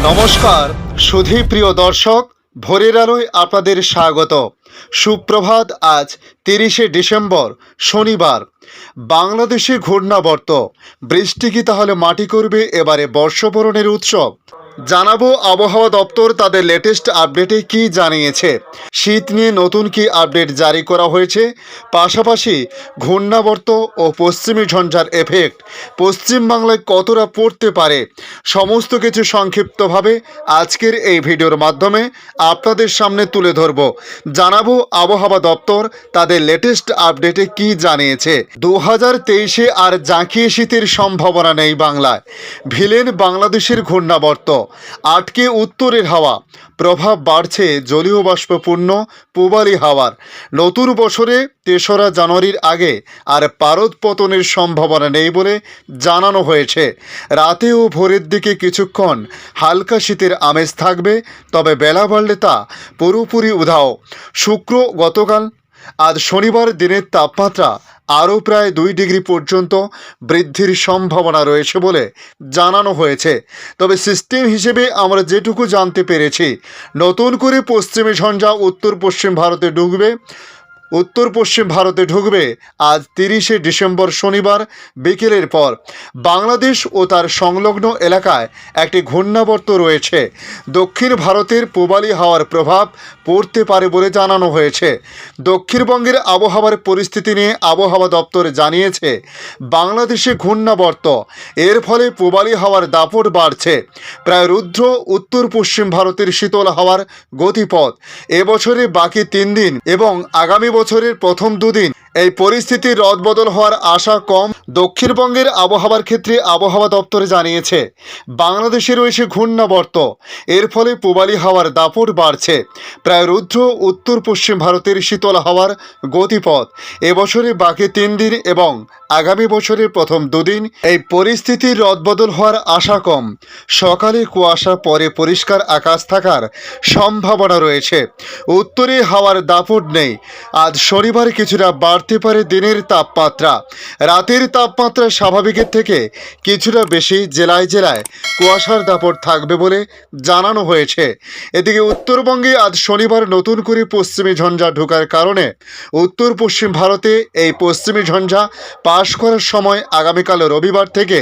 নমস্কার সুধী প্রিয় দর্শক, ভোরের আলোয় আপনাদের স্বাগত। সুপ্রভাত। আজ 30শে ডিসেম্বর শনিবার। বাংলাদেশে ঘূর্ণাবর্ত, বৃষ্টি কি তাহলে মাটি করবে এবারে বর্ষবরণের উৎসব? জানাবো আবহাওয়া দপ্তর তাদের লেটেস্ট আপডেটে কি জানিয়েছে। শীত নিয়ে নতুন কি আপডেট জারি করা হয়েছে, পাশাপাশি ঘূর্ণাবর্ত ও পশ্চিমী ঝঞ্ঝার এফেক্ট পশ্চিমবাংলায় কতটা পড়তে পারে, সমস্ত কিছু সংক্ষিপ্তভাবে আজকের এই ভিডিওর মাধ্যমে আপনাদের সামনে তুলে ধরব। জানাবো আবহাওয়া দপ্তর তাদের লেটেস্ট আপডেটে কি জানিয়েছে। 2023-এ আর জাঁকিয়ে শীতের সম্ভাবনা নেই বাংলায়। ভিলেন বাংলাদেশের ঘূর্ণাবর্ত, আটকে উত্তরের হাওয়া, প্রভাব বাড়ছে জলীয় বাষ্পপূর্ণ পূবালি হাওয়ার। নতুন বছরে 3রা জানুয়ারির আগে আর পারদ পতনের সম্ভাবনা নেই বলে জানানো হয়েছে। রাতে ও ভোরের দিকে কিছুক্ষণ হালকা শীতের আমেজ থাকবে, তবে বেলা বাড়লে তা পুরোপুরি উধাও। শুক্র গতকাল, আজ শনিবার দিনের তাপমাত্রা আরও প্রায় 2 ডিগ্রি পর্যন্ত বৃদ্ধির সম্ভাবনা রয়েছে বলে জানানো হয়েছে। তবে সিস্টেম হিসেবে আমরা যেটুকু জানতে পেরেছি, নতুন করে পশ্চিমী ঝঞ্ঝা উত্তর পশ্চিম ভারতে ঢুকবে আজ 30শে ডিসেম্বর শনিবার বিকেলের পর। বাংলাদেশ ও তার সংলগ্ন এলাকায় একটি ঘূর্ণাবর্ত রয়েছে। দক্ষিণ ভারতের পূবালি হাওয়ার প্রভাব পড়তে পারে বলে জানানো হয়েছে। দক্ষিণবঙ্গের আবহাওয়ার পরিস্থিতি নিয়ে আবহাওয়া দপ্তর জানিয়েছে, বাংলাদেশে ঘূর্ণাবর্ত, এর ফলে পূবালি হাওয়ার দাপট বাড়ছে। প্রায় রুদ্র উত্তর পশ্চিম ভারতের শীতল হাওয়ার গতিপথ এবছরে বাকি 3 দিন এবং আগামী বছরের প্রথম 2 দিন এই পরিস্থিতির রদবদল হওয়ার আশা কম। দক্ষিণবঙ্গের আবহাওয়ার ক্ষেত্রে আবহাওয়া দপ্তর জানিয়েছে, বাংলাদেশে রয়েছে ঘূর্ণাবর্ত, এর ফলে পূবালি হাওয়ার দাপট বাড়ছে। প্রায় রুদ্র উত্তর পশ্চিম ভারতের শীতল হাওয়ার গতিপথ এবছরে বাকি 3 দিন এবং আগামী বছরের প্রথম 2 দিন এই পরিস্থিতির রদবদল হওয়ার আশা কম। সকালে কুয়াশা, পরে পরিষ্কার আকাশ থাকার সম্ভাবনা রয়েছে। উত্তরে হাওয়ার দাপট নেই। আজ শনিবার কিছুটা বাড়তে পারে দিনের তাপমাত্রা। রাতের তাপমাত্রা স্বাভাবিকের থেকে কিছুটা বেশি। জেলায় জেলায় কুয়াশার দাপট থাকবে বলে জানানো হয়েছে। এদিকে উত্তরবঙ্গে আজ শনিবার নতুন করে পশ্চিমী ঝঞ্ঝা ঢোকার কারণে উত্তর পশ্চিম ভারতে এই পশ্চিমী ঝঞ্ঝা পাশ করার সময় আগামীকাল রবিবার থেকে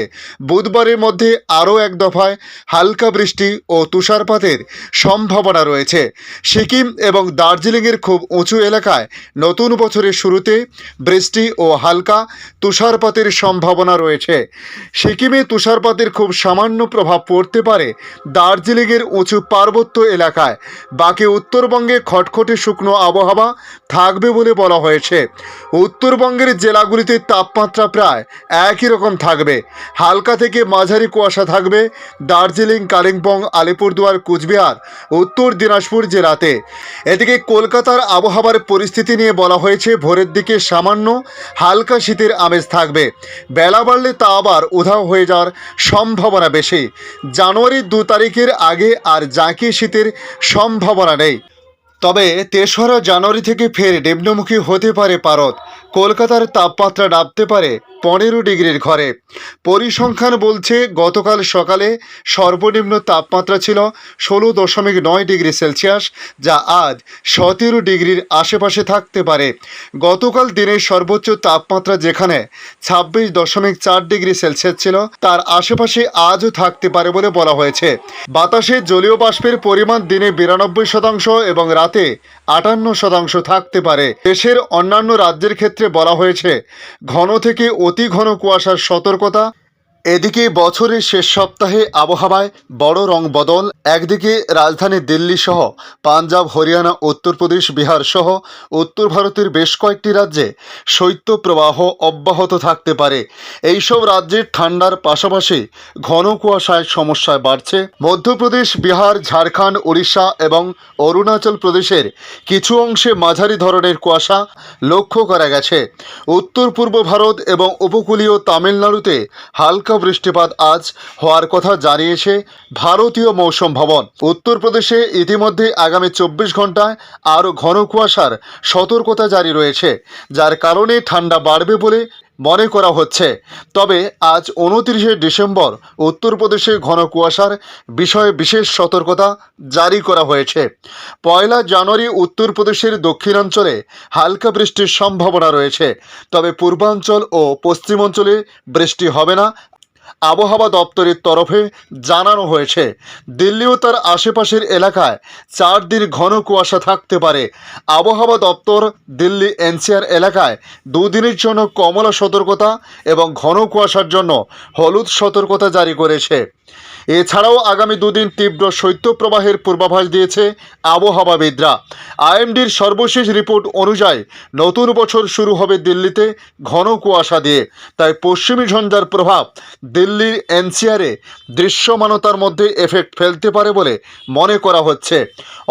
বুধবারের মধ্যে আরও এক দফায় হালকা বৃষ্টি ও তুষারপাতের সম্ভাবনা রয়েছে। সিকিম এবং দার্জিলিংয়ের খুব উঁচু এলাকায় নতুন বছরের শুরুতে বৃষ্টি ও হালকা তুষারপাতের সম্ভাবনা রয়েছে। সিকিমে তুষারপাতের খুব সামান্য প্রভাব পড়তে পারে দার্জিলিংয়ের উঁচু পার্বত্য এলাকায়। বাকি উত্তরবঙ্গে খটখটে শুকনো আবহাওয়া থাকবে বলে বলা হয়েছে। উত্তরবঙ্গের জেলাগুলিতে তাপমাত্রা প্রায় একই রকম থাকবে। হালকা থেকে মাঝারি কুয়াশা থাকবে দার্জিলিং, কালিম্পং, আলিপুরদুয়ার, কুচবিহার, উত্তর দিনাজপুর জেলাতে। এদিকে কলকাতার আবহাওয়ার পরিস্থিতি নিয়ে বলা হয়েছে, ভোরের দিকে সামান্য হালকা শীতের আমেজ থাকবে, বেলা বাড়লে তা আবার উধাও হয়ে যাওয়ার সম্ভাবনা বেশি। জানুয়ারির 2 তারিখের আগে আর জাঁকিয়ে শীতের সম্ভাবনা নেই। তবে 3রা জানুয়ারি থেকে ফের নিম্নমুখী হতে পারে পারদ। কলকাতার তাপমাত্রা নামতে পারে 15 ডিগ্রির ঘরে। পরিসংখ্যান বলছে, গতকাল সকালে সর্বনিম্ন তাপমাত্রা ছিল 16.9 ডিগ্রি সেলসিয়াস, যা আজ 17 ডিগ্রির আশেপাশে থাকতে পারে। গতকাল দিনের সর্বোচ্চ তাপমাত্রা যেখানে 26.4 ডিগ্রি সেলসিয়াস ছিল, তার আশেপাশে আজও থাকতে পারে বলে বলা হয়েছে। বাতাসে জলীয় বাষ্পের পরিমাণ দিনে 92% এবং রাতে 58% থাকতে পারে। দেশের অন্যান্য রাজ্যের ক্ষেত্রে বলা হয়েছে, ঘন থেকে অতি ঘন কুয়াশার সতর্কতা। এদিকে বছরের শেষ সপ্তাহে আবহাওয়ায় বড় রং বদল। একদিকে রাজধানী দিল্লি সহ পাঞ্জাব, হরিয়ানা, উত্তরপ্রদেশ, বিহার সহ উত্তর ভারতের বেশ কয়েকটি রাজ্যে শৈত্যপ্রবাহ অব্যাহত থাকতে পারে। এইসব রাজ্যের ঠান্ডার পাশাপাশি ঘন কুয়াশায় সমস্যায় বাড়ছে মধ্যপ্রদেশ, বিহার, ঝাড়খণ্ড, উড়িষ্যা এবং অরুণাচল প্রদেশের কিছু অংশে মাঝারি ধরনের কুয়াশা লক্ষ্য করা গেছে। উত্তর পূর্ব ভারত এবং উপকূলীয় তামিলনাড়ুতে হালকা বৃষ্টিপাত আজ হওয়ার কথা জানিয়েছে ভারতীয় মৌসুম ভবন। উত্তরপ্রদেশে ইতিমধ্যে আগামী 24 ঘন্টায় আরও ঘন কুয়াশার সতর্কতা জারি রয়েছে, যার কারণে ঠান্ডা বাড়বে বলে মনে করা হচ্ছে। তবে আজ 29শে ডিসেম্বর উত্তরপ্রদেশে ঘন কুয়াশার বিষয়ে বিশেষ সতর্কতা জারি করা হয়েছে। 1 জানুয়ারি উত্তরপ্রদেশের দক্ষিণাঞ্চলে হালকা বৃষ্টির সম্ভাবনা রয়েছে, তবে পূর্বাঞ্চল ও পশ্চিমাঞ্চলে বৃষ্টি হবে না আবহাওয়া দপ্তরের তরফে জানানো হয়েছে। দিল্লি ও তার আশেপাশের এলাকায় 4 দিন ঘন কুয়াশা থাকতে পারে। আবহাওয়া দপ্তর দিল্লি এনসিআর এলাকায় 2 দিনের জন্য কমলা সতর্কতা এবং ঘন কুয়াশার জন্য হলুদ সতর্কতা জারি করেছে। এছাড়াও আগামী 2 দিন তীব্র শৈত্যপ্রবাহের পূর্বাভাস দিয়েছে আবহাওয়াবিদরা। আইএমডির সর্বশেষ রিপোর্ট অনুযায়ী নতুন বছর শুরু হবে দিল্লিতে ঘন কুয়াশা দিয়ে। তাই পশ্চিমী ঝঞ্ঝার প্রভাব দিল্লির এনসিআরে দৃশ্যমানতার মধ্যে এফেক্ট ফেলতে পারে বলে মনে করা হচ্ছে।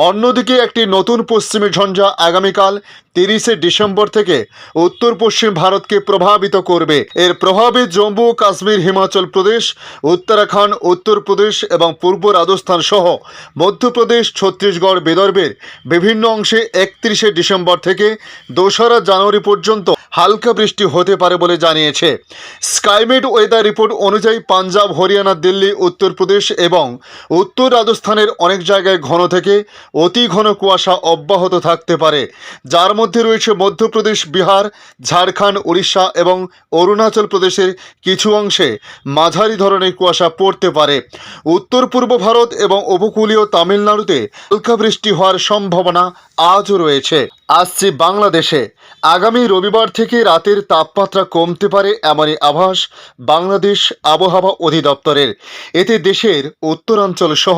অন্যদিকে একটি নতুন পশ্চিমী ঝঞ্ঝা আগামীকাল 30শে ডিসেম্বর থেকে উত্তর পশ্চিম ভারতকে প্রভাবিত করবে। এর প্রভাবে জম্মু ও কাশ্মীর, হিমাচল প্রদেশ, উত্তরাখণ্ড, উত্তরপ্রদেশ এবং পূর্ব রাজস্থান সহ মধ্যপ্রদেশ, ছত্তিশগড়, বিদর্ভের বিভিন্ন অংশে 31শে ডিসেম্বর থেকে 2রা জানুয়ারি পর্যন্ত হালকা বৃষ্টি হতে পারে বলে জানিয়েছে। স্কাইমেট ওয়েদার রিপোর্ট অনুযায়ী পাঞ্জাব, হরিয়ানা, দিল্লি, উত্তরপ্রদেশ এবং উত্তর রাজস্থানের অনেক জায়গায় ঘন থেকে অতি ঘন কুয়াশা অব্যাহত থাকতে পারে, যার মধ্যে রয়েছে মধ্যপ্রদেশ, বিহার, ঝাড়খণ্ড, উড়িষ্যা এবং অরুণাচল প্রদেশের কিছু অংশে মাঝারি ধরনের কুয়াশা পড়তে পারে। উত্তর পূর্ব ভারত এবং উপকূলীয় তামিলনাড়ুতে হালকা বৃষ্টি হওয়ার সম্ভাবনা আজও রয়েছে। আসছে বাংলাদেশে আগামী রবিবার থেকে রাতের তাপমাত্রা কমতে পারে এমনই আভাস বাংলাদেশ আবহাওয়া অধিদপ্তরের। এতে দেশের উত্তরাঞ্চল সহ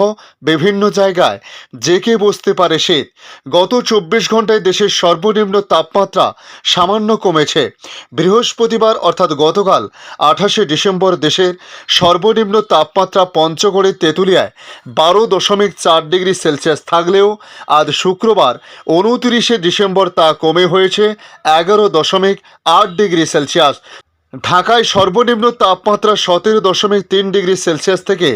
বিভিন্ন জায়গায় জেঁকে বসতে পারে শীত। গত 24 ঘন্টায় দেশের সর্বনিম্ন তাপমাত্রা সামান্য কমেছে। বৃহস্পতিবার অর্থাৎ গতকাল 28শে ডিসেম্বর দেশের সর্বনিম্ন তাপমাত্রা পঞ্চগড়ে তেঁতুলিয়ায় 12.4 ডিগ্রি সেলসিয়াস থাকলেও আজ শুক্রবার 29শে ডিসেম্বর তা কমে হয়েছে 11.8 ডিগ্রি সেলসিয়াস। ঢাকায় সর্বনিম্ন তাপমাত্রা 17.3 ডিগ্রি সেলসিয়াস থেকে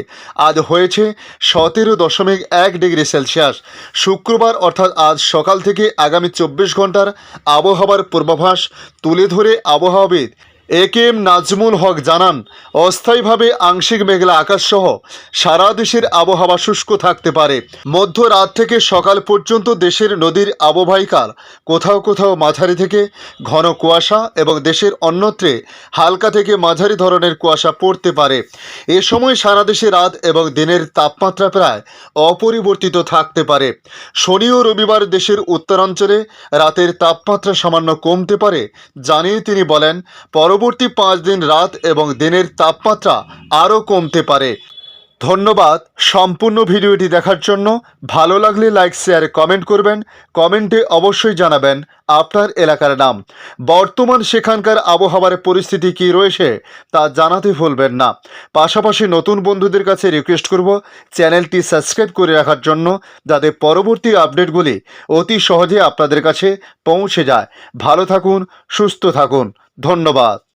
আজ হয়েছে 17.1 ডিগ্রি সেলসিয়াস। শুক্রবার অর্থাৎ আজ সকাল থেকে আগামী 24 ঘন্টার আবহাওয়ার পূর্বাভাস তুলে ধরে আবহাওয়াবিদ একেএম নাজমুল হক জানান, অস্থায়ীভাবে আংশিক মেঘলা আকাশসহ সারা দেশের আবহাওয়া শুষ্ক থাকতে পারে। মধ্যরাত থেকে সকাল পর্যন্ত দেশের নদীর অববাহিকার কোথাও কোথাও মাঝারি থেকে ঘন কুয়াশা এবং দেশের অন্যত্রে হালকা থেকে মাঝারি ধরনের কুয়াশা পড়তে পারে। এ সময় সারা দেশে রাত এবং দিনের তাপমাত্রা প্রায় অপরিবর্তিত থাকতে পারে। শনি ও রবিবার দেশের উত্তরাঞ্চলে রাতের তাপমাত্রা সামান্য কমতে পারে জানিয়ে তিনি বলেন, পরবর্তী 5 দিন রাত এবং দিনের তাপমাত্রা আরও কমতে পারে। ধন্যবাদ সম্পূর্ণ ভিডিওটি দেখার জন্য। ভালো লাগলে লাইক, শেয়ার, কমেন্ট করবেন। কমেন্টে অবশ্যই জানাবেন আপনার এলাকার নাম। বর্তমান সেখানকার আবহাওয়ার পরিস্থিতি কী রয়েছে তা জানাতে ভুলবেন না। পাশাপাশি নতুন বন্ধুদের কাছে রিকোয়েস্ট করব চ্যানেলটি সাবস্ক্রাইব করে রাখার জন্য, যাতে পরবর্তী আপডেটগুলি অতি সহজে আপনাদের কাছে পৌঁছে যায়। ভালো থাকুন, সুস্থ থাকুন। ধন্যবাদ।